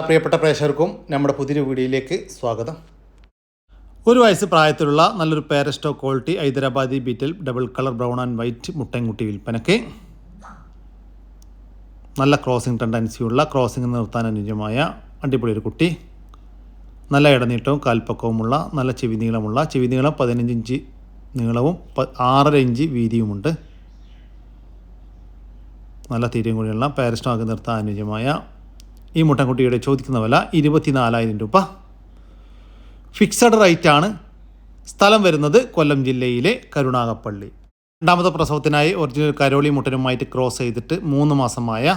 പ്രിയപ്പെട്ട പ്രേക്ഷകർക്കും നമ്മുടെ പുതിയൊരു വീഡിയോയിലേക്ക് സ്വാഗതം. ഒരു വയസ്സ് പ്രായത്തിലുള്ള നല്ലൊരു പേരസ്റ്റോ quality Hyderabadi Beetal double colour brown and white മുട്ടൻകുട്ടി വിൽപ്പനയ്ക്ക്. നല്ല ക്രോസിംഗ് ടെൻഡൻസിയുള്ള ക്രോസിംഗ് നിർത്താൻ അനുയോജ്യമായ അടിപൊളി ഒരു കുട്ടി. നല്ല ഇടനീട്ടവും കാൽപ്പക്കവുമുള്ള നല്ല ചെവി നീളം 15 ഇഞ്ച് നീളവും 6.5 ഇഞ്ച് വീതിയുമുണ്ട്. നല്ല തീറ്റയും കൂടിയുള്ള പേരസ്റ്റോ ആക്കി നിർത്താൻ അനുയോജ്യമായ ഈ മുട്ടൻകുട്ടിയുടെ ചോദിക്കുന്ന വില 24,000 രൂപ. ഫിക്സഡ് റേറ്റാണ്. സ്ഥലം വരുന്നത് കൊല്ലം ജില്ലയിലെ കരുനാഗപ്പള്ളി. രണ്ടാമത്തെ പ്രസവത്തിനായി ഒറിജിനൽ കരോളി മുട്ടനുമായിട്ട് ക്രോസ് ചെയ്തിട്ട് 3 മാസമായ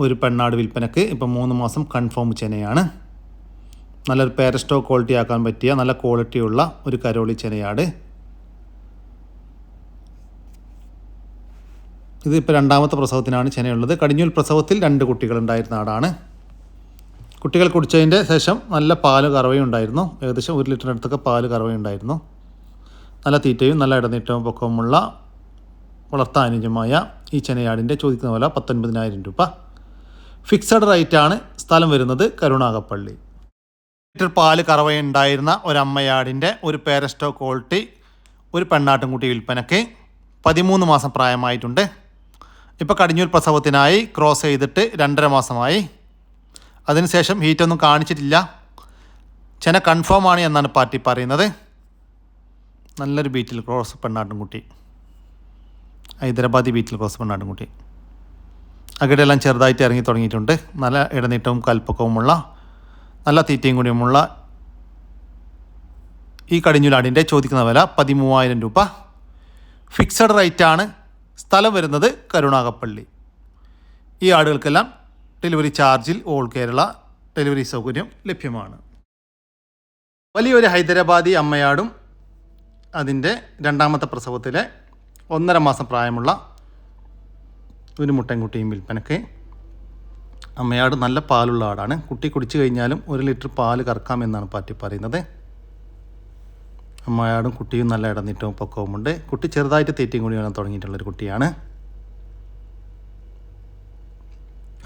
ഒരു പെണ്ണാട് വിൽപ്പനക്ക്. ഇപ്പം 3 മാസം കൺഫേം ചെനയാണ്. നല്ലൊരു പേരസ്റ്റോ ക്വാളിറ്റി ആക്കാൻ പറ്റിയ നല്ല ക്വാളിറ്റിയുള്ള ഒരു കരോളി ചെനയാട്. ഇത് ഇപ്പോൾ രണ്ടാമത്തെ പ്രസവത്തിനാണ് ചെനയുള്ളത്. കടിഞ്ഞൂൽ പ്രസവത്തിൽ 2 കുട്ടികളുണ്ടായിരുന്ന ആടാണ്. കുട്ടികൾ കുടിച്ചതിൻ്റെ ശേഷം നല്ല പാല് കറവയുണ്ടായിരുന്നു. ഏകദേശം 1 ലിറ്ററിനടുത്തൊക്കെ പാല് കറവയുണ്ടായിരുന്നു. നല്ല തീറ്റയും നല്ല ഇടനീട്ടവും പൊക്കവുമുള്ള വളർത്താൻ അനുയോജ്യമായ ഈ ചെനയാടിൻ്റെ ചോദിക്കുന്ന വില 19,000 രൂപ. ഫിക്സഡ് റേറ്റാണ്. സ്ഥലം വരുന്നത് കരുനാഗപ്പള്ളി. ലിറ്റർ പാല് കറവയുണ്ടായിരുന്ന ഒരമ്മയാടിൻ്റെ ഒരു പേരസ്റ്റോ ക്വാളിറ്റി ഒരു പെണ്ണാട്ടുംകുട്ടി വിൽപ്പനയ്ക്ക്. 13 മാസം പ്രായമായിട്ടുണ്ട്. ഇപ്പോൾ കടിഞ്ഞൂൽ പ്രസവത്തിനായി ക്രോസ് ചെയ്തിട്ട് 2.5 മാസമായി. അതിനുശേഷം ഹീറ്റൊന്നും കാണിച്ചിട്ടില്ല. ചെന കൺഫേം ആണ് എന്നാണ് പാർട്ടി പറയുന്നത്. നല്ലൊരു ബീറ്റിൽ ക്രോസ് പെണ്ണാട്ടുംകുട്ടി, ഹൈദരാബാദി ബീറ്റിൽ ക്രോസ് പെണ്ണാട്ടുംകുട്ടി. അകിടെല്ലാം ചെറുതായിട്ട് ഇറങ്ങി തുടങ്ങിയിട്ടുണ്ട്. നല്ല ഇടനീട്ടവും കൽപ്പക്കവുമുള്ള നല്ല തീറ്റയും കൂടിയുമുള്ള ഈ കടിഞ്ഞൂലാടിൻ്റെ ചോദിക്കുന്ന വില 13,000 രൂപ. ഫിക്സഡ് റേറ്റാണ്. സ്ഥലം വരുന്നത് കരുനാഗപ്പള്ളി. ഈ ആടുകൾക്കെല്ലാം ഡെലിവറി ചാർജിൽ ഓൾ കേരള ഡെലിവറി സൗകര്യം ലഭ്യമാണ്. വലിയൊരു ഹൈദരാബാദി അമ്മയാടും അതിൻ്റെ രണ്ടാമത്തെ പ്രസവത്തിലെ 1.5 മാസം പ്രായമുള്ള ഒരു മുട്ടൻകുട്ടിയും വിൽപ്പനയ്ക്ക്. അമ്മയാട് നല്ല പാലുള്ള ആടാണ്. കുട്ടി കുടിച്ചു കഴിഞ്ഞാലും 1 ലിറ്റർ പാല് കറക്കാമെന്നാണ് പാർട്ടി പറയുന്നത്. അമ്മയാടും കുട്ടിയും നല്ല ഇടനീട്ടവും പൊക്കവുമുണ്ട്. കുട്ടി ചെറുതായിട്ട് തീറ്റയും കൂടി വേണം തുടങ്ങിയിട്ടുള്ളൊരു കുട്ടിയാണ്.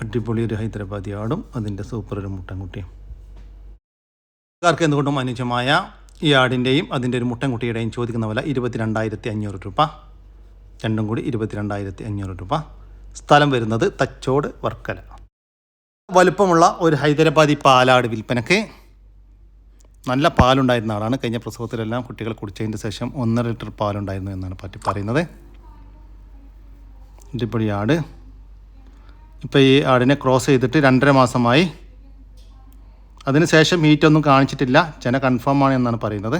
അടിപൊളി ഒരു ഹൈദരാബാദി ആടും അതിൻ്റെ സൂപ്പർ ഒരു മുട്ടൻകുട്ടിയും. ആൾക്ക് എന്തുകൊണ്ടും അനുയോജ്യമായ ഈ ആടിൻ്റെയും അതിൻ്റെ ഒരു മുട്ടൻകുട്ടിയുടെയും ചോദിക്കുന്ന വില 22,500 രൂപ. രണ്ടും കൂടി 22,500 രൂപ. സ്ഥലം വരുന്നത് തച്ചോട് വർക്കല. വലുപ്പമുള്ള ഒരു ഹൈദരാബാദി പാലാട് വിൽപ്പനയ്ക്ക്. നല്ല പാലുണ്ടായിരുന്ന ആളാണ്. കഴിഞ്ഞ പ്രസവത്തിലെല്ലാം കുട്ടികൾ കുടിച്ചതിൻ്റെ ശേഷം 1.5 ലിറ്റർ പാലുണ്ടായിരുന്നു എന്നാണ് പറ്റി പറയുന്നത്. അടിപൊളി ആട്. ഇപ്പോൾ ഈ ആടിനെ ക്രോസ് ചെയ്തിട്ട് 2.5 മാസമായി. അതിനുശേഷം ഹീറ്റൊന്നും കാണിച്ചിട്ടില്ല. ചെന കൺഫേം ആണ് എന്നാണ് പറയുന്നത്.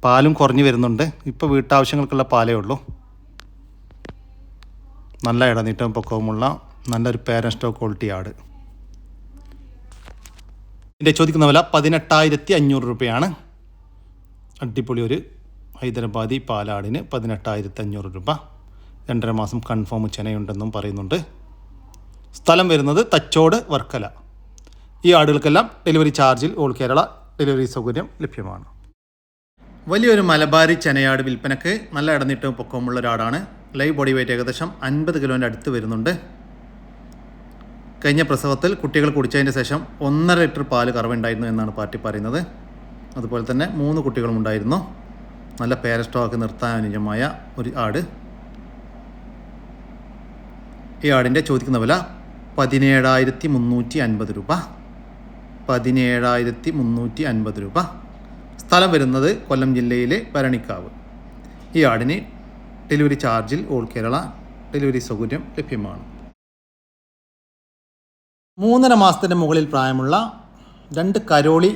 പാലും കുറഞ്ഞു വരുന്നുണ്ട്. ഇപ്പോൾ വീട്ടാവശ്യങ്ങൾക്കുള്ള പാലേ ഉള്ളൂ. നല്ല ഇടനീട്ടവും പൊക്കവുമുള്ള നല്ലൊരു പേരസ്റ്റോ ക്വാളിറ്റി ആട്. ഇതിൻ്റെ ചോദിക്കുന്ന വില 18,500 രൂപയാണ്. അടിപൊളി ഒരു ഹൈദരാബാദി പാലാടിന് 18,500 രൂപ. 2.5 മാസം കൺഫേം ചെനയുണ്ടെന്നും പറയുന്നുണ്ട്. സ്ഥലം വരുന്നത് തച്ചോട് വർക്കല. ഈ ആടുകൾക്കെല്ലാം ഡെലിവറി ചാർജിൽ ഓൾ കേരള ഡെലിവറി സൗകര്യം ലഭ്യമാണ്. വലിയൊരു മലബാരി ചെനയാട് വിൽപ്പനക്ക്. നല്ല ഇടനീട്ടവും പൊക്കവുമുള്ള ഒരാടാണ്. ലൈവ് ബോഡി വെയ്റ്റ് ഏകദേശം 50 കിലോൻ്റെ അടുത്ത് വരുന്നുണ്ട്. കഴിഞ്ഞ പ്രസവത്തിൽ കുട്ടികൾ കുടിച്ചതിൻ്റെ ശേഷം 1.5 ലിറ്റർ പാല് കറവുണ്ടായിരുന്നു എന്നാണ് പാർട്ടി പറയുന്നത്. അതുപോലെ തന്നെ 3 കുട്ടികളും ഉണ്ടായിരുന്നു. നല്ല പേരസ്റ്റോ ആക്കി നിർത്താൻ അനുയോജ്യമായ ഒരു ആട്. ഈ ആടിൻ്റെ ചോദിക്കുന്ന വില 17,350 രൂപ. 17,350 രൂപ. സ്ഥലം വരുന്നത് കൊല്ലം ജില്ലയിലെ ഭരണിക്കാവ്. ഈ ആടിന് ഡെലിവറി ചാർജിൽ ഓൾ കേരള ഡെലിവറി സൗകര്യം ലഭ്യമാണ്. 3.5 മാസത്തിൻ്റെ മുകളിൽ പ്രായമുള്ള 2 കരോളി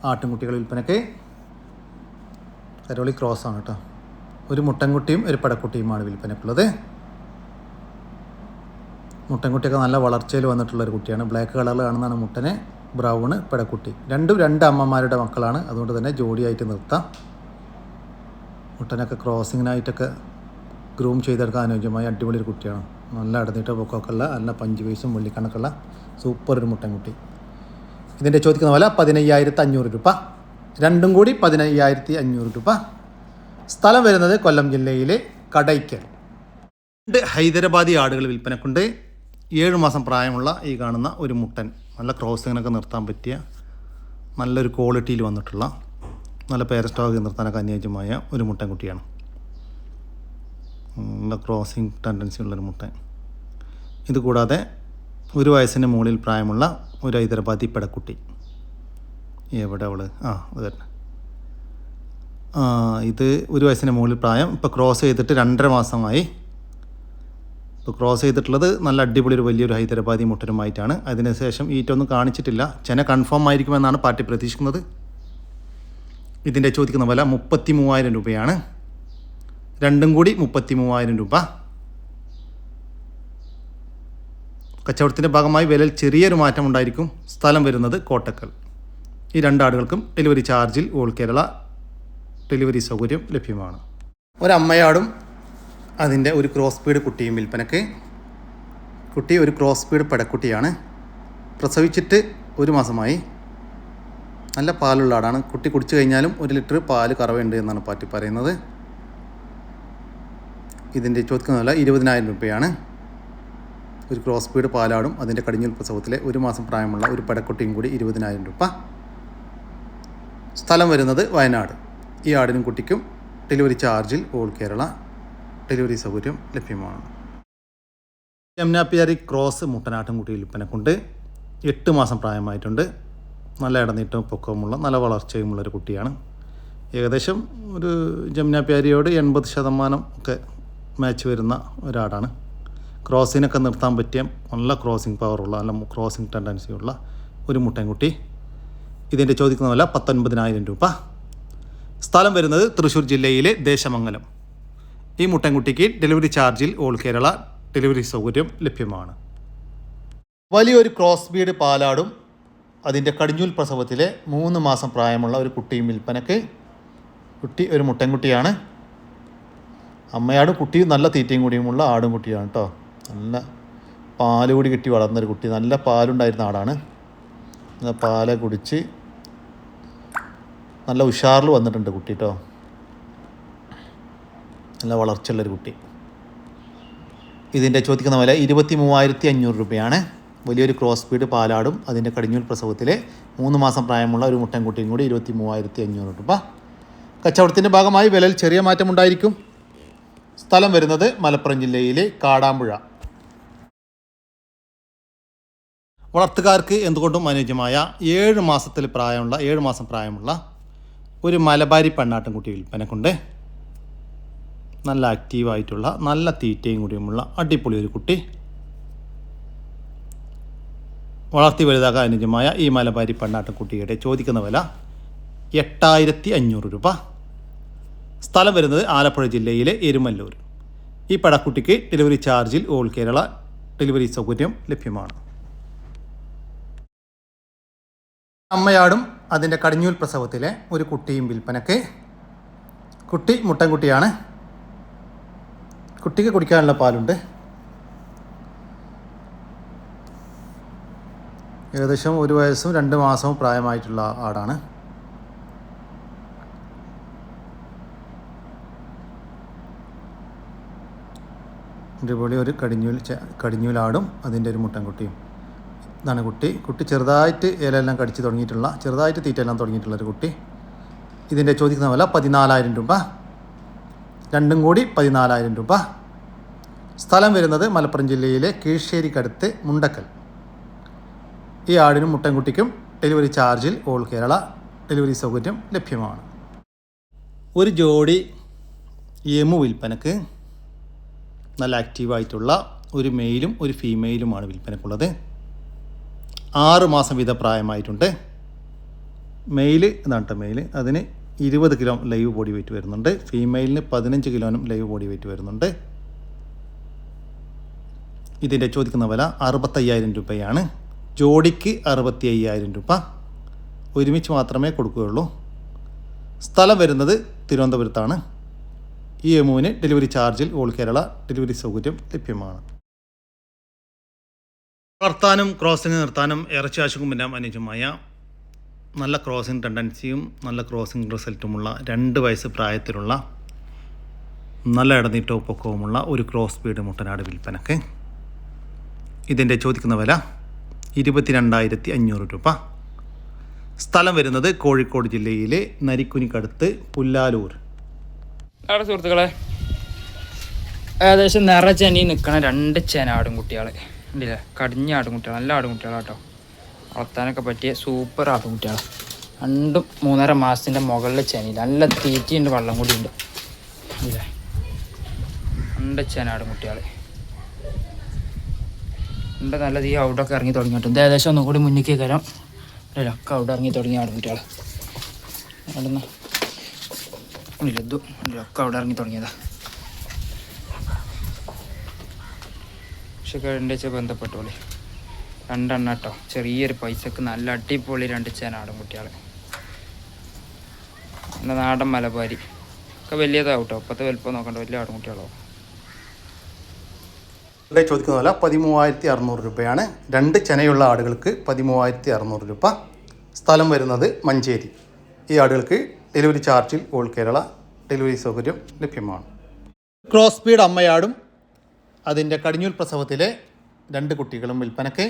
ആട്ടിൻകുട്ടികൾ വിൽപ്പനയ്ക്ക്. കരോളി ക്രോസ് ആണ് കേട്ടോ. ഒരു മുട്ടൻകുട്ടിയും ഒരു പടക്കുട്ടിയുമാണ് വിൽപ്പനയ്ക്കുള്ളത്. മുട്ടൻകുട്ടിയൊക്കെ നല്ല വളർച്ചയിൽ വന്നിട്ടുള്ളൊരു കുട്ടിയാണ്. ബ്ലാക്ക് കളറിൽ കാണുന്നതാണ് മുട്ടന്. ബ്രൗണ് പടക്കുട്ടി. രണ്ടും 2 അമ്മമാരുടെ മക്കളാണ്. അതുകൊണ്ട് തന്നെ ജോഡിയായിട്ട് നിർത്താം. മുട്ടനൊക്കെ ക്രോസിങ്ങിനായിട്ടൊക്കെ ഗ്രൂം ചെയ്തെടുക്കാൻ അനുയോജ്യമായ അടിപൊളി ഒരു കുട്ടിയാണ്. നല്ല ഇടനീട്ട പൊക്കമൊക്കെ ഉള്ള നല്ല പഞ്ച് വയസ്സും വെള്ളിക്കണക്കുള്ള സൂപ്പർ ഒരു മുട്ടൻകുട്ടി. ഇതിൻ്റെ ചോദിക്കുന്ന വില 15,500 രൂപ. രണ്ടും കൂടി 15,500 രൂപ. സ്ഥലം വരുന്നത് കൊല്ലം ജില്ലയിലെ കടയ്ക്കൽ. 2 ഹൈദരാബാദി ആടുകൾ വിൽപ്പനക്കുണ്ട്. 7 മാസം പ്രായമുള്ള ഈ കാണുന്ന ഒരു മുട്ടൻ, നല്ല ക്രോസിങ്ങിനൊക്കെ നിർത്താൻ പറ്റിയ നല്ലൊരു ക്വാളിറ്റിയിൽ വന്നിട്ടുള്ള നല്ല പേരസ്റ്റോക്ക് നിർത്താനൊക്കെ അനുയോജ്യമായ ഒരു മുട്ടൻകുട്ടിയാണ്. നല്ല ക്രോസിങ് ടെൻഡൻസി ഉള്ളൊരു മുട്ടൻ. ഇതുകൂടാതെ 1 വയസ്സിന് മുകളിൽ പ്രായമുള്ള ഒരു ഹൈദരാബാദി പെടക്കുട്ടി. എവിടെ അവൾ? അത് തന്നെ. ഇത് 1 വയസ്സിന് മുകളിൽ പ്രായം. ഇപ്പോൾ ക്രോസ് ചെയ്തിട്ട് 2.5 മാസമായി. ഇപ്പോൾ ക്രോസ് ചെയ്തിട്ടുള്ളത് നല്ല അടിപൊളി ഒരു വലിയൊരു ഹൈദരാബാദി മുട്ടനുമായിട്ടാണ്. അതിനുശേഷം ഈറ്റൊന്നും കാണിച്ചിട്ടില്ല. ചെന കൺഫേം ആയിരിക്കുമെന്നാണ് പാർട്ടി പ്രതീക്ഷിക്കുന്നത്. ഇതിൻ്റെ ചോദിക്കുന്ന വില 33,000 രൂപയാണ്. രണ്ടും കൂടി 33,000 രൂപ. കച്ചവടത്തിൻ്റെ ഭാഗമായി വിലയിൽ ചെറിയൊരു മാറ്റം ഉണ്ടായിരിക്കും. സ്ഥലം വരുന്നത് കോട്ടക്കൽ. ഈ 2 ആടുകൾക്കും ഡെലിവറി ചാർജിൽ ഓൾ കേരള ഡെലിവറി സൗകര്യം ലഭ്യമാണ്. ഒരമ്മയാടും അതിൻ്റെ ഒരു ക്രോസ് സ്പീഡ് കുട്ടിയും വിൽപ്പനക്ക്. കുട്ടി ഒരു ക്രോസ് സ്പീഡ് പെടക്കുട്ടിയാണ്. പ്രസവിച്ചിട്ട് 1 മാസമായി. നല്ല പാലുള്ള ആടാണ്. കുട്ടി കുടിച്ചു കഴിഞ്ഞാലും 1 ലിറ്റർ പാല് കറവുണ്ട് എന്നാണ് പാർട്ടി പറയുന്നത്. ഇതിൻ്റെ ചോദിക്കുന്ന വില 20,000 രൂപയാണ്. ഒരു ക്രോസ് സ്പീഡ് പാലാടും അതിൻ്റെ കടിഞ്ഞൂൽ പ്രസവത്തിലെ 1 മാസം പ്രായമുള്ള ഒരു പെടക്കുട്ടിയും കൂടി 20,000 രൂപ. സ്ഥലം വരുന്നത് വയനാട്. ഈ ആടിനും കുട്ടിക്കും ഡെലിവറി ചാർജിൽ ഓൾ കേരള ഡെലിവറി സൗകര്യം ലഭ്യമാണ്. ജംനാപ്പിയാരി ക്രോസ് മുട്ടനാട്ടുംകുട്ടി വിൽപ്പനക്കുണ്ട്. 8 മാസം പ്രായമായിട്ടുണ്ട്. നല്ല ഇടനീട്ടവും പൊക്കവുമുള്ള നല്ല വളർച്ചയുമുള്ളൊരു കുട്ടിയാണ്. ഏകദേശം ഒരു ജംനാപ്പിയാരിയോട് 80% ഒക്കെ മാച്ച് വരുന്ന ഒരാടാണ്. ക്രോസിനൊക്കെ നിർത്താൻ പറ്റിയ നല്ല ക്രോസിങ് പവറുള്ള നല്ല ക്രോസിങ് ടെൻഡൻസിയുള്ള ഒരു മുട്ടൻകുട്ടി. ഇതിൻ്റെ ചോദിക്കുന്ന വില 19,000 രൂപ. സ്ഥലം വരുന്നത് തൃശ്ശൂർ ജില്ലയിലെ ദേശമംഗലം. ഈ മുട്ടൻകുട്ടിക്ക് ഡെലിവറി ചാർജിൽ ഓൾ കേരള ഡെലിവറി സൗകര്യം ലഭ്യമാണ്. വലിയൊരു ക്രോസ് ബീഡ് പാലാടും അതിൻ്റെ കടിഞ്ഞൂൽ പ്രസവത്തിലെ 3 മാസം പ്രായമുള്ള ഒരു കുട്ടിയും വിൽപ്പനക്ക്. കുട്ടി ഒരു മുട്ടൻകുട്ടിയാണ്. അമ്മയാടും കുട്ടിയും നല്ല തീറ്റയും കൂടിയുമുള്ള ആടും കുട്ടിയാണ് കേട്ടോ. നല്ല പാല് കൂടി കിട്ടി വളർന്നൊരു കുട്ടി. നല്ല പാലുണ്ടായിരുന്ന ആടാണ്. പാല് കുടിച്ച് നല്ല ഉഷാറിൽ വന്നിട്ടുണ്ട് കുട്ടി കേട്ടോ. നല്ല വളർച്ചയുള്ളൊരു കുട്ടി. ഇതിൻ്റെ ചോദിക്കുന്ന വില 23,500 രൂപയാണ്. വലിയൊരു ക്രോസ് സ്പീഡ് പാലാടും അതിൻ്റെ കടിഞ്ഞൂൽ പ്രസവത്തിലെ 3 മാസം പ്രായമുള്ള ഒരു മുട്ടൻകുട്ടിയും കൂടി 23,500 രൂപ. കച്ചവടത്തിൻ്റെ ഭാഗമായി വിലയിൽ ചെറിയ മാറ്റമുണ്ടായിരിക്കും. സ്ഥലം വരുന്നത് മലപ്പുറം ജില്ലയിലെ കാടാമ്പുഴ. വളർത്തുകാർക്ക് എന്തുകൊണ്ടും അനുയോജ്യമായ 7 മാസം പ്രായമുള്ള ഒരു മലബാരി പെണ്ണാട്ടുംകുട്ടി വിൽപ്പനക്കുണ്ട്. നല്ല ആക്റ്റീവായിട്ടുള്ള നല്ല തീറ്റയും കൂടിയുമുള്ള അടിപൊളി ഒരു കുട്ടി. വളർത്തി വലുതാക്കാൻ അനുയോജ്യമായ ഈ മലബാരി പെണ്ണാട്ടുംകുട്ടിയുടെ ചോദിക്കുന്ന വില 8,500 രൂപ. സ്ഥലം വരുന്നത് ആലപ്പുഴ ജില്ലയിലെ എരുമല്ലൂർ. ഈ പെടക്കുട്ടിക്ക് ഡെലിവറി ചാർജിൽ ഓൾ കേരള ഡെലിവറി സൗകര്യം ലഭ്യമാണ്. അമ്മയാടും അതിൻ്റെ കടിഞ്ഞൂൽ പ്രസവത്തിലെ ഒരു കുട്ടിയും വിൽപ്പനക്ക്. കുട്ടി മുട്ടൻകുട്ടിയാണ്. കുട്ടിക്ക് കുടിക്കാനുള്ള പാലുണ്ട്. ഏകദേശം 1 വയസ്സും 2 മാസവും പ്രായമായിട്ടുള്ള ആടാണ്. അടിപൊളി ഒരു കടിഞ്ഞൂലാടും അതിൻ്റെ ഒരു മുട്ടൻകുട്ടിയും. ഇതാണ് കുട്ടി. കുട്ടി ചെറുതായിട്ട് ഇലയെല്ലാം കടിച്ച് തുടങ്ങിയിട്ടുള്ള ചെറുതായിട്ട് തീറ്റയെല്ലാം തുടങ്ങിയിട്ടുള്ളൊരു കുട്ടി. ഇതിൻ്റെ ചോദിക്കുന്ന വില 14,000 രൂപ. രണ്ടും കൂടി 14,000 രൂപ. സ്ഥലം വരുന്നത് മലപ്പുറം ജില്ലയിലെ കീഴ്ശ്ശേരിക്കടുത്ത് മുണ്ടക്കൽ. ഈ ആടിനും മുട്ടൻകുട്ടിക്കും ഡെലിവറി ചാർജിൽ ഓൾ കേരള ഡെലിവറി സൗകര്യം ലഭ്യമാണ്. ഒരു ജോഡി എമു വിൽപ്പനക്ക്. നല്ല ആക്റ്റീവായിട്ടുള്ള ഒരു മെയിലും ഒരു ഫീമെയിലുമാണ് വിൽപ്പനക്കുള്ളത്. 6 മാസം വീതം പ്രായമായിട്ടുണ്ട്. മെയില് എന്നാണ് കേട്ടോ. മെയില് അതിന് 20 കിലോ ലൈവ് ബോഡി വെയിറ്റ് വരുന്നുണ്ട്. ഫീമെയിലിന് 15 കിലോനും ലൈവ് ബോഡി വെയിറ്റ് വരുന്നുണ്ട്. ഇതിൻ്റെ ചോദിക്കുന്ന വില 65,000 രൂപയാണ്. ജോഡിക്ക് 65,000 രൂപ. ഒരുമിച്ച് മാത്രമേ കൊടുക്കുകയുള്ളൂ. സ്ഥലം വരുന്നത് തിരുവനന്തപുരത്താണ്. ഈ എമുവിന് ഡെലിവറി ചാർജിൽ ഓൾ കേരള ഡെലിവറി സൗകര്യം ലഭ്യമാണ്. വളർത്താനും ക്രോസിങ് നിർത്താനും ഇറച്ചി ആശുകുമെല്ലാം അനുയോജ്യമായ നല്ല ക്രോസിങ് ടെൻഡൻസിയും നല്ല ക്രോസിങ് റിസൾട്ടുമുള്ള 2 വയസ്സ് പ്രായത്തിലുള്ള നല്ല ഇടനീട്ടവും പൊക്കവുമുള്ള ഒരു ക്രോസ് ബീഡ് മുട്ടനാട് വിൽപ്പനക്ക്. ഇതിൻ്റെ ചോദിക്കുന്ന വില 22,500 രൂപ. സ്ഥലം വരുന്നത് കോഴിക്കോട് ജില്ലയിലെ നരിക്കുനിക്കടുത്ത് പുല്ലാലൂർ. സുഹൃത്തുക്കളെ, ഏകദേശം നിറച്ചെനി നിൽക്കണ 2 ചേന ആടുംകുട്ടികൾ ഉണ്ടല്ലേ. കടിഞ്ഞ ആടുംകുട്ടികൾ, നല്ല ആടുംകുട്ടികളാട്ടോ. വളർത്താനൊക്കെ പറ്റിയ സൂപ്പർ ആടുംകുട്ടികൾ. 2-3.5 മാസത്തിൻ്റെ മുകളിൽ ചെനയിൽ നല്ല തീറ്റയുണ്ട്, വെള്ളം കൂടിയുണ്ട് ഇല്ലേ. 2 ചേന ആടുംകുട്ടികൾ ഉണ്ട്. നല്ലത് ഈ ഔട്ടൊക്കെ ഇറങ്ങി തുടങ്ങിയിട്ടുണ്ട്. ഏകദേശം ഒന്നും കൂടി മുന്നിലേക്ക് കയറാം അല്ലേ. ഒക്കെ ഔട്ട് ഇറങ്ങി തുടങ്ങിയ ആടുംകുട്ടികൾ അവിടുന്ന് ഇല്ലതും ഒക്കെ അവിടെ ഇറങ്ങി തുടങ്ങിയതാ. പക്ഷെ കഴിഞ്ഞ ബന്ധപ്പെട്ടോളി 2 എണ്ണം കേട്ടോ. ചെറിയൊരു പൈസക്ക് നല്ല അടിപൊളി 2 ചേന ആടുംകുട്ടികൾ. നല്ല നാടൻ മലബാരി ഒക്കെ വലിയതാവട്ടോ. ഇപ്പോഴത്തെ വലുപ്പം നോക്കണ്ട, വലിയ ആടുംകുട്ടികളാവും. ഇവിടെ ചോദിക്കുന്ന വില 13,600 രൂപയാണ്. 2 ചെനയുള്ള ആടുകൾക്ക് 13,600 രൂപ. സ്ഥലം വരുന്നത് മഞ്ചേരി. ഈ ആടുകൾക്ക് ഡെലിവറി ചാർജിൽ ഓൾ കേരള ഡെലിവറി സൗകര്യം ലഭ്യമാണ്. ക്രോസ് സ്പീഡ് അമ്മയാടും അതിൻ്റെ കടിഞ്ഞൂൽ പ്രസവത്തിലെ 2 കുട്ടികളും വിൽപ്പനയ്ക്ക്.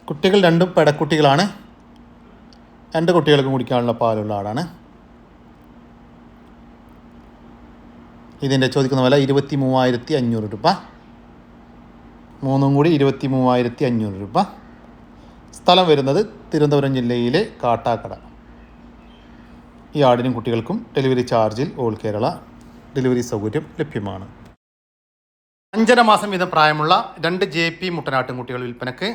കുട്ടികൾ 2 പെടക്കുട്ടികളാണ്. 2 കുട്ടികൾക്കും കുടിക്കാനുള്ള പാലുള്ള ആടാണ്. ഇതിൻ്റെ ചോദിക്കുന്ന വില 23,500 രൂപ. 3 കൂടി 23,500 രൂപ. സ്ഥലം വരുന്നത് തിരുവനന്തപുരം ജില്ലയിലെ കാട്ടാക്കട. ഈ ആടിനും കുട്ടികൾക്കും ഡെലിവറി ചാർജിൽ ഓൾ കേരള ഡെലിവറി സൗകര്യം ലഭ്യമാണ്. 5.5 മാസം വീതം പ്രായമുള്ള 2 JP മുട്ടനാട്ടും കുട്ടികൾ വിൽപ്പനക്ക്.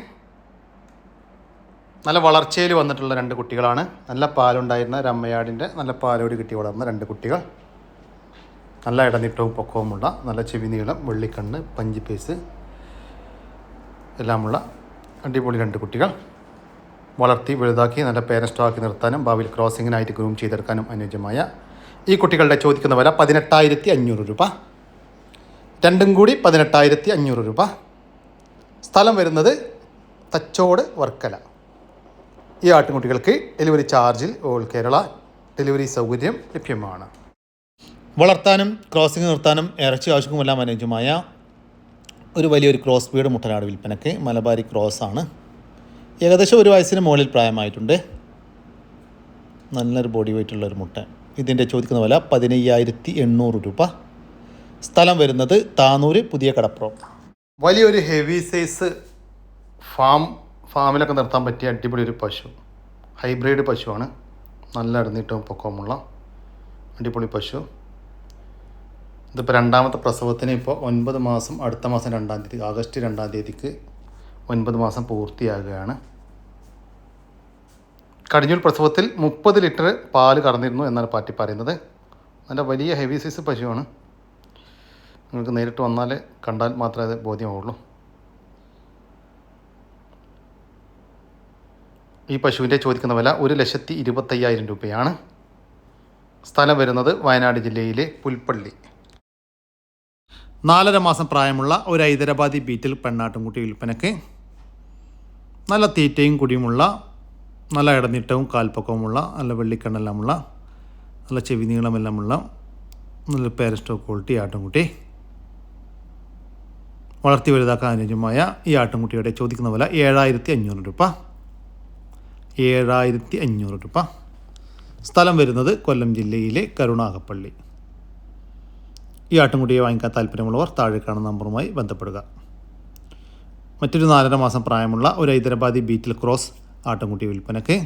നല്ല വളർച്ചയിൽ വന്നിട്ടുള്ള 2 കുട്ടികളാണ്. നല്ല പാലുണ്ടായിരുന്ന ഒരു അമ്മയാടിൻ്റെ നല്ല പാലോട് കിട്ടി വളർന്ന 2 കുട്ടികൾ. നല്ല ഇടനീട്ടവും പൊക്കവുമുള്ള നല്ല ചെവി നീളം, വെള്ളിക്കണ്ണ്, പഞ്ചിപ്പേസ് എല്ലാമുള്ള അടിപൊളി 2 കുട്ടികൾ. വളർത്തി വലുതാക്കി നല്ല പേരൻസ്റ്റോക്കി നിർത്താനും ഭാവിയിൽ ക്രോസിങ്ങിനായിട്ട് ഗ്രൂം ചെയ്തെടുക്കാനും അനുയോജ്യമായ ഈ കുട്ടികളുടെ ചോദിക്കുന്ന വില 18,500 രൂപ. 2 കൂടി 18,500 രൂപ. സ്ഥലം വരുന്നത് തച്ചോട് വർക്കല. ഈ ആട്ടിൻകുട്ടികൾക്ക് ഡെലിവറി ചാർജിൽ ഓൾ കേരള ഡെലിവറി സൗകര്യം ലഭ്യമാണ്. വളർത്താനും ക്രോസിംഗ് നിർത്താനും ഇറച്ചി ആവശ്യക്കുമെല്ലാം അനുയോജ്യമായ ഒരു വലിയൊരു ക്രോസ് സ്പീഡ് മുട്ടനാട് വിൽപ്പനയ്ക്ക്. മലബാരി ക്രോസ് ആണ്. ഏകദേശം 1 വയസ്സിന് മുകളിൽ പ്രായമായിട്ടുണ്ട്. നല്ലൊരു ബോഡി വെയ്റ്റുള്ളൊരു മുട്ട. ഇതിൻ്റെ ചോദിക്കുന്ന വില 15,800 രൂപ. സ്ഥലം വരുന്നത് താനൂര് പുതിയ കടപ്പുറം. വലിയൊരു ഹെവി സൈസ് ഫാമിലൊക്കെ നിർത്താൻ പറ്റിയ അടിപൊളി ഒരു പശു. ഹൈബ്രിഡ് പശുവാണ്. നല്ല ഇടനീട്ടവും പൊക്കവുമുള്ള അടിപൊളി പശു. ഇതിപ്പോൾ 2ാമത്തെ പ്രസവത്തിന് ഇപ്പോൾ 9 മാസം, അടുത്ത മാസം 2-ാം തീയതി ആഗസ്റ്റ് 2-ാം തീയതിക്ക് 9 മാസം പൂർത്തിയാകുകയാണ്. കടിഞ്ഞൂൽ പ്രസവത്തിൽ 30 ലിറ്റർ പാല് കറന്നിരുന്നു എന്നാണ് പാറ്റി പറയുന്നത്. നല്ല വലിയ ഹെവി സൈസ് പശുവാണ്. നിങ്ങൾക്ക് നേരിട്ട് വന്നാൽ കണ്ടാൽ മാത്രമേ അത് ബോധ്യമാവുള്ളൂ. ഈ പശുവിൻ്റെ ചോദിക്കുന്ന വില 1,25,000 രൂപയാണ്. സ്ഥലം വരുന്നത് വയനാട് ജില്ലയിലെ പുൽപ്പള്ളി. 4.5 മാസം പ്രായമുള്ള ഒരു ഹൈദരാബാദി ബീറ്റിൽ പെണ്ണാട്ടുംകുട്ടി വിൽപ്പനയ്ക്ക്. നല്ല തീറ്റയും കുടിയുമുള്ള, നല്ല ഇടനീട്ടവും കാൽപ്പക്കവുമുള്ള, നല്ല വെള്ളിക്കണ്ണെല്ലാമുള്ള, നല്ല ചെവി നീളമെല്ലാമുള്ള നല്ല പേരസ്റ്റോ ക്വാളിറ്റി ആട്ടുംകുട്ടി. വളർത്തി വലുതാക്കാൻ അനുയോജ്യമായ ഈ ആട്ടുംകുട്ടിയുടെ ചോദിക്കുന്ന വില 7,500 രൂപ. 7,500 രൂപ. സ്ഥലം വരുന്നത് കൊല്ലം ജില്ലയിലെ കരുണാകപ്പള്ളി. ഈ ആട്ടുംകുട്ടിയെ വാങ്ങിക്കാൻ താല്പര്യമുള്ളവർ താഴെ കാണുന്ന നമ്പറുമായി ബന്ധപ്പെടുക. മറ്റൊരു 4.5 മാസം പ്രായമുള്ള ഒരു ഹൈദരാബാദി ബീറ്റിൽ ക്രോസ് ആട്ടുംകുട്ടി വിൽപ്പനയ്ക്ക്.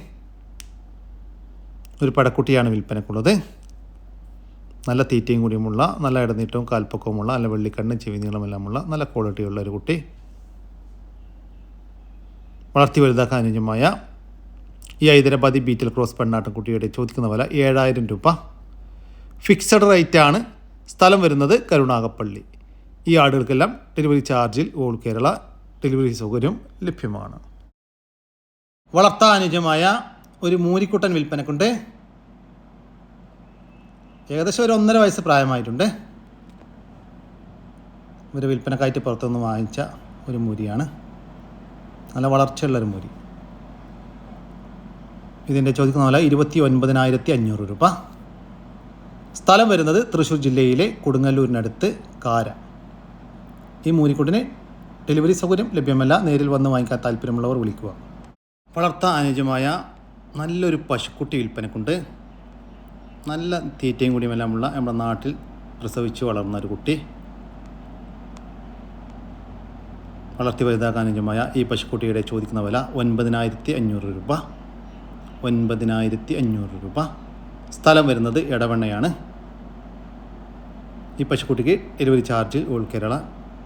ഒരു പടക്കുട്ടിയാണ് വിൽപ്പനക്കുള്ളത്. നല്ല തീറ്റയും കൂടിയുമുള്ള, നല്ല ഇടനീട്ടവും കാൽപ്പക്കവുമുള്ള, നല്ല വെള്ളിക്കണ്ണും ചെവി നീളമെല്ലാമുള്ള നല്ല ക്വാളിറ്റിയുള്ള ഒരു കുട്ടി. വളർത്തി വലുതാക്കാൻ അനുയോജ്യമായ ഈ ഹൈദരാബാദി ബീറ്റിൽ ക്രോസ് പെണ്ണാട്ടുംകുട്ടിയുടെ ചോദിക്കുന്ന വില 7,000 രൂപ. ഫിക്സഡ് റേറ്റാണ്. സ്ഥലം വരുന്നത് കരുണാകപ്പള്ളി. ഈ ആടുകൾക്കെല്ലാം ഡെലിവറി ചാർജിൽ ഓൾ കേരള ഡെലിവറി സൗകര്യം ലഭ്യമാണ്. വളർത്താൻ അനുയോജ്യമായ ഒരു മൂരിക്കുട്ടൻ വിൽപ്പനക്കുണ്ട്. ഏകദേശം ഒരു 1.5 വയസ്സ് പ്രായമായിട്ടുണ്ട്. ഒരു വിൽപ്പനക്കായിട്ട് പുറത്തുനിന്ന് വാങ്ങിച്ച ഒരു മൂരിയാണ്. നല്ല വളർച്ചയുള്ളൊരു മൂരി. ഇതിൻ്റെ ചോദിക്കുന്ന വില 29,500 രൂപ. സ്ഥലം വരുന്നത് തൃശ്ശൂർ ജില്ലയിലെ കൊടുങ്ങല്ലൂരിനടുത്ത് കാര. ഈ മൂരിക്കുട്ടിന് ഡെലിവറി സൗകര്യം ലഭ്യമല്ല. നേരിൽ വന്ന് വാങ്ങിക്കാൻ താല്പര്യമുള്ളവർ വിളിക്കുക. വളർത്താൻ അനുയോജ്യമായ നല്ലൊരു പശുക്കുട്ടി വിൽപ്പനക്കുണ്ട്. നല്ല തീറ്റയും കൂടിയുമെല്ലാമുള്ള നമ്മുടെ നാട്ടിൽ പ്രസവിച്ച് വളർന്ന ഒരു കുട്ടി. വളർത്തി വലുതാക്കാൻ അനുയോജ്യമായ ഈ പശുക്കുട്ടിയുടെ ചോദിക്കുന്ന വില 9,500 രൂപ. 9,500 രൂപ. സ്ഥലം വരുന്നത് എടവണ്ണയാണ്. ഈ പശുക്കുട്ടിക്ക് ഡെലിവറി ചാർജിൽ ഓൾ കേരള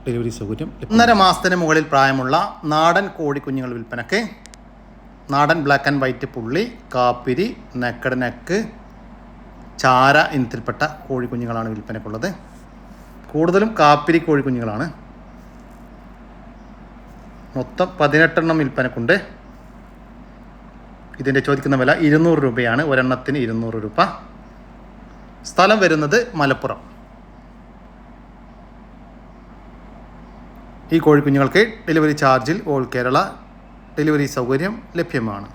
ഡെലിവറി സൗകര്യം. 1.5 മാസത്തിന് മുകളിൽ പ്രായമുള്ള നാടൻ കോഴിക്കുഞ്ഞുങ്ങൾ വിൽപ്പനക്ക്. നാടൻ ബ്ലാക്ക് ആൻഡ് വൈറ്റ് പുള്ളി, കാപ്പിരി, നെക്കഡ് നെക്ക്, ചാര ഇനത്തിൽപ്പെട്ട കോഴിക്കുഞ്ഞുങ്ങളാണ് വിൽപ്പനക്കുള്ളത്. കൂടുതലും കാപ്പിരി കോഴിക്കുഞ്ഞുങ്ങളാണ്. മൊത്തം 18 എണ്ണം വിൽപ്പനക്കുണ്ട്. ഇതിൻ്റെ ചോദിക്കുന്ന വില 200 രൂപയാണ്. ഒരെണ്ണത്തിന് 200 രൂപ. സ്ഥലം വരുന്നത് മലപ്പുറം. ഈ കോഴിക്കുഞ്ഞുങ്ങൾക്ക് ഡെലിവറി ചാർജിൽ ഓൾ കേരള ഡെലിവറി സൗകര്യം ലഭ്യമാണ്.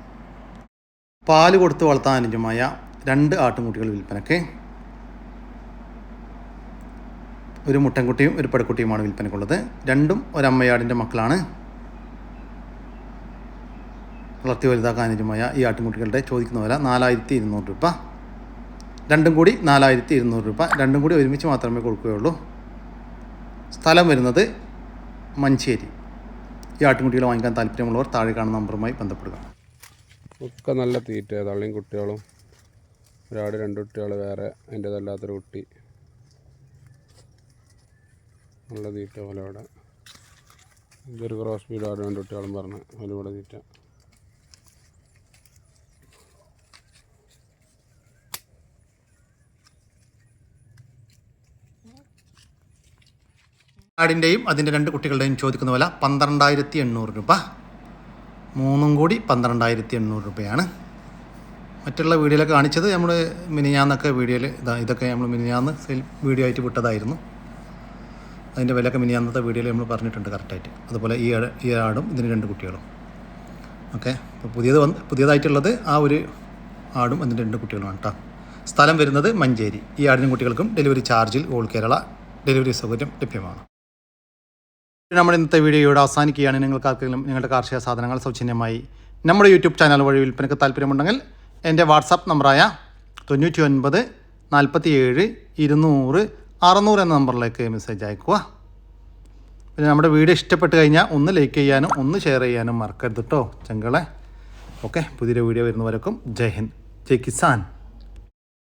പാല് കൊടുത്ത് വളർത്താൻ അനുയോജ്യമായ 2 ആട്ടുംകുട്ടികൾ വിൽപ്പനക്ക്. ഒരു മുട്ടൻകുട്ടിയും ഒരു പടക്കുട്ടിയുമാണ് വിൽപ്പനക്കുള്ളത്. രണ്ടും ഒരമ്മയാടിൻ്റെ മക്കളാണ്. വളർത്തി വലുതാക്കാൻ അനുയോജ്യമായ ഈ ആട്ടുംകുട്ടികളുടെ ചോദിക്കുന്ന വില 4,200 രൂപ. രണ്ടും കൂടി 4,200 രൂപ. രണ്ടും കൂടി ഒരുമിച്ച് മാത്രമേ കൊടുക്കുകയുള്ളൂ. സ്ഥലം വരുന്നത് മഞ്ചേരി. ഈ ആട്ടുംകുട്ടികൾ വാങ്ങിക്കാൻ താല്പര്യമുള്ളവർ താഴെ കാണുന്ന നമ്പറുമായി ബന്ധപ്പെടുക. ഒക്കെ നല്ല തീറ്റ, തള്ളിയും കുട്ടികളും. ഒരാട് 2 കുട്ടികൾ വേറെ, അതിൻ്റെതല്ലാത്തൊരു കുട്ടി. നല്ല തീറ്റ പോലെ ഇവിടെ. ഇതൊരു ക്രോസ് ബീഡ് ആട് 2 കുട്ടികളും പറഞ്ഞ് അതിലൂടെ തീറ്റ. ആടിൻ്റെയും അതിൻ്റെ 2 കുട്ടികളുടെയും ചോദിക്കുന്ന വില 12,800 രൂപ. മൂന്നും കൂടി 12,800 രൂപയാണ്. മറ്റുള്ള വീഡിയോയിലൊക്കെ കാണിച്ചത് നമ്മൾ മിനിഞ്ഞാന്നൊക്കെ വീഡിയോയിൽ ഇതൊക്കെ നമ്മൾ മിനിഞ്ഞാന്ന് വീഡിയോ ആയിട്ട് വിട്ടതായിരുന്നു. അതിൻ്റെ വിലയൊക്കെ മിനിഞ്ഞാന്നത്തെ വീഡിയോയിൽ നമ്മൾ പറഞ്ഞിട്ടുണ്ട് കറക്റ്റായിട്ട്. അതുപോലെ ഈ ആടും ഇതിന് 2 കുട്ടികളും. ഓക്കെ, അപ്പോൾ പുതിയതായിട്ടുള്ളത് ആ ഒരു ആടും അതിൻ്റെ 2 കുട്ടികളുമാണ് കേട്ടോ. സ്ഥലം വരുന്നത് മഞ്ചേരി. ഈ ആടിനും കുട്ടികൾക്കും ഡെലിവറി ചാർജിൽ ഓൾ കേരള ഡെലിവറി സൗകര്യം ലഭ്യമാണ്. നമ്മുടെ ഇന്നത്തെ വീഡിയോ ഇവിടെ അവസാനിക്കുകയാണ്. നിങ്ങൾക്കാർക്കെങ്കിലും നിങ്ങളുടെ കാർഷിക സാധനങ്ങൾ സൗജന്യമായി നമ്മുടെ യൂട്യൂബ് ചാനൽ വഴി വിൽപ്പനയ്ക്ക് താല്പര്യമുണ്ടെങ്കിൽ എൻ്റെ വാട്സാപ്പ് നമ്പറായ 99 47 200 600 എന്ന നമ്പറിലേക്ക് മെസ്സേജ് അയക്കുക. പിന്നെ നമ്മുടെ വീഡിയോ ഇഷ്ടപ്പെട്ട് കഴിഞ്ഞാൽ ഒന്ന് ലൈക്ക് ചെയ്യാനും ഒന്ന് ഷെയർ ചെയ്യാനും മറക്കരുത് കേട്ടോ ചങ്കളെ. ഓക്കെ, പുതിയൊരു വീഡിയോ വരുന്നവരേക്കും ജയ് ഹിന്ദ്, ജയ് കിസാൻ.